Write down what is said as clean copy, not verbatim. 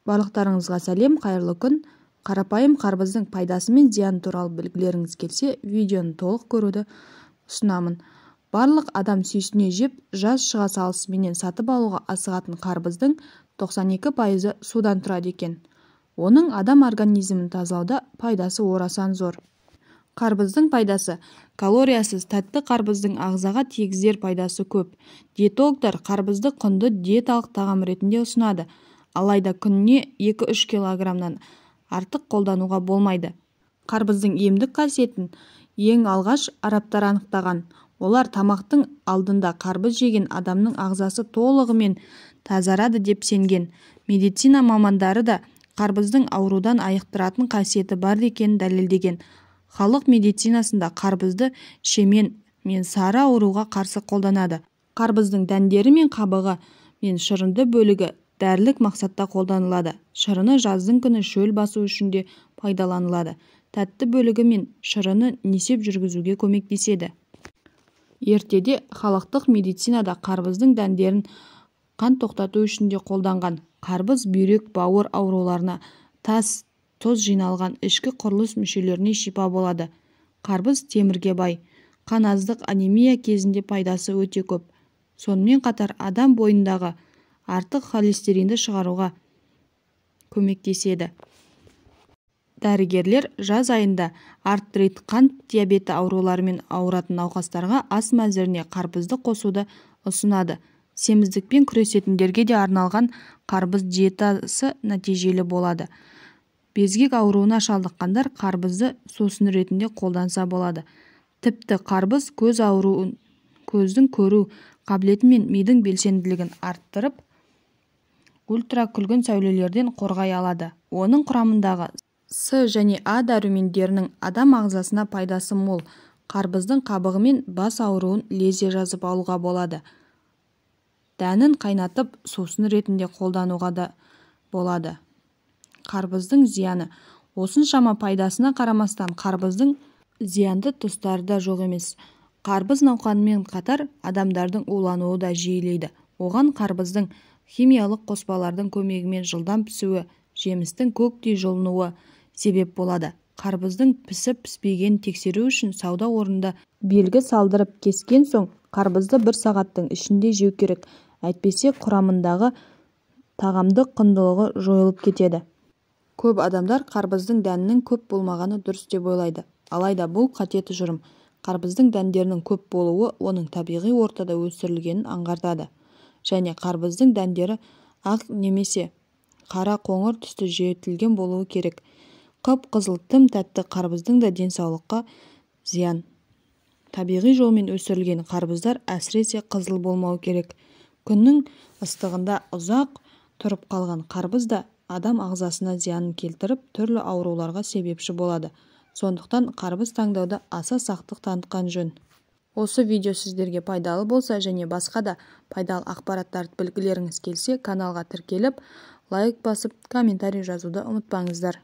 Барлықтарыңызға сәлем, қайырлы күн. Қарапайым қарбыздың пайдасы мен зияны туралы білгілеріңіз келсе, видеоны толық көруді ұсынамын. Барлық адам сүйсіне жеп, жаз шыға салысыменен сатып алуға асығатын қарбыздың 92% судан тұрады екен. Оның адам организмін тазалауда пайдасы орасан зор. Қарбыздың пайдасы: калориясыз тәтті қарбыздың ағзаға тигізер пайдасы көп. Диетологтар қарбызды құнды диеталық тағам ретінде ұсынады. Алайда күніне 2-3 килограммнан артық қолдануға болмайды. Қарбыздың емдік қасиетін ең алғаш арабтар анықтаған. Олар тамақтың алдында қарбыз жеген адамның ағзасы толығымен тазарады деп сенген. Медицина мамандары да қарбыздың аурудан айықтыратын қасиеті бар екенін дәлелдеген. Халық медицинасында қарбызды шемен мен сары ауруға қарсы қолданады. Қарбыздың дәндері мен қабығы мен шырынды бөлігі дәрілік мақсатта қолданылады. Шырыны жаздың күні шөл басу үшін де пайдаланылады. Тәтті бөлігі мен шырыны несеп жүргізуге көмектеседі. Ертеде халықтық медицинада қарбыздың дәндерін қан тоқтату үшін де қолданған. Қарбыз бүйрек, бауыр ауруларына, тас, тұз жиналған ішкі құрылыс мүшелеріне шипа болады. Қарбыз темірге бай. Қан аздық, анемия кезінде пайдасы өте көп. Сонымен қатар адам бойындағы артық холестеринді шығаруға көмектеседі. Дәрігерлер жаз айында артрит, қант диабеті ауруларымен ауыратын науқастарға ас мәзіріне қарбызды қосуды ұсынады. Семіздікпен күресетіндерге де арналған қарбыз диетасы нәтижелі болады. Безгек ауруына шалдыққандар қарбызды сусын ретінде қолданса болады. Тіпті қарбыз көз ауруын, көздің көру қабілеті мен мидың белсенділігін арттырып, ультракүлгін сәулелерден қорғай алады. Оның құрамындағы С және А дәрумендерінің адам ағзасына пайдасы мол. Қарбыздың қабығы мен бас ауруын лезде жазып алуға болады. Дәнін қайнатып, сусын ретінде қолдануға да болады. Қарбыздың зияны: осыншама пайдасына қарамастан, қарбыздың зиянды тұстары да жоқ емес. Қарбыз науқанымен қатар адамдардың улануы да жиілейді. Оған қарбыздың химиялық қоспалардың көмегімен жылдам пісуі, жемістің көктей жылынуы себеп болады. Қарбыздың пісіп-піспегенін тексеру үшін сауда орнында белгі салдырып, кескен соң қарбызды 1 сағаттың ішінде жеу керек. Әйтпесе құрамындағы тағамдық құндылығы жойылып кетеді. Көп адамдар қарбыздың дәнінің көп болмағаны дұрыс деп ойлайды. Алайда бұл қате тұжырым. Қарбыздың дәндерінің көп болуы оның табиғи ортада өсірілгенін аңғартады. Және қарбыздың дәндері ақ немесе қара қоңыр түсті жетілген болуы керек. Қып-қызыл тым тәтті қарбыздың да денсаулыққа зиян. Табиғи жолмен өсірілген қарбыздар әсіресе қызыл болмау керек. Күннің ыстығында ұзақ тұрып қалған қарбыз да адам ағзасына зиянын келтіріп, түрлі ауруларға себепші болады. Сондықтан қарбыз таңдауда аса сақтық танытқан жөн. Осы видео сіздерге пайдалы болса және басқа да пайдалы ақпараттарды білгілеріңіз келсе, каналға тіркеліп, лайк басып, комментарий жазуды ұмытпаңыздар.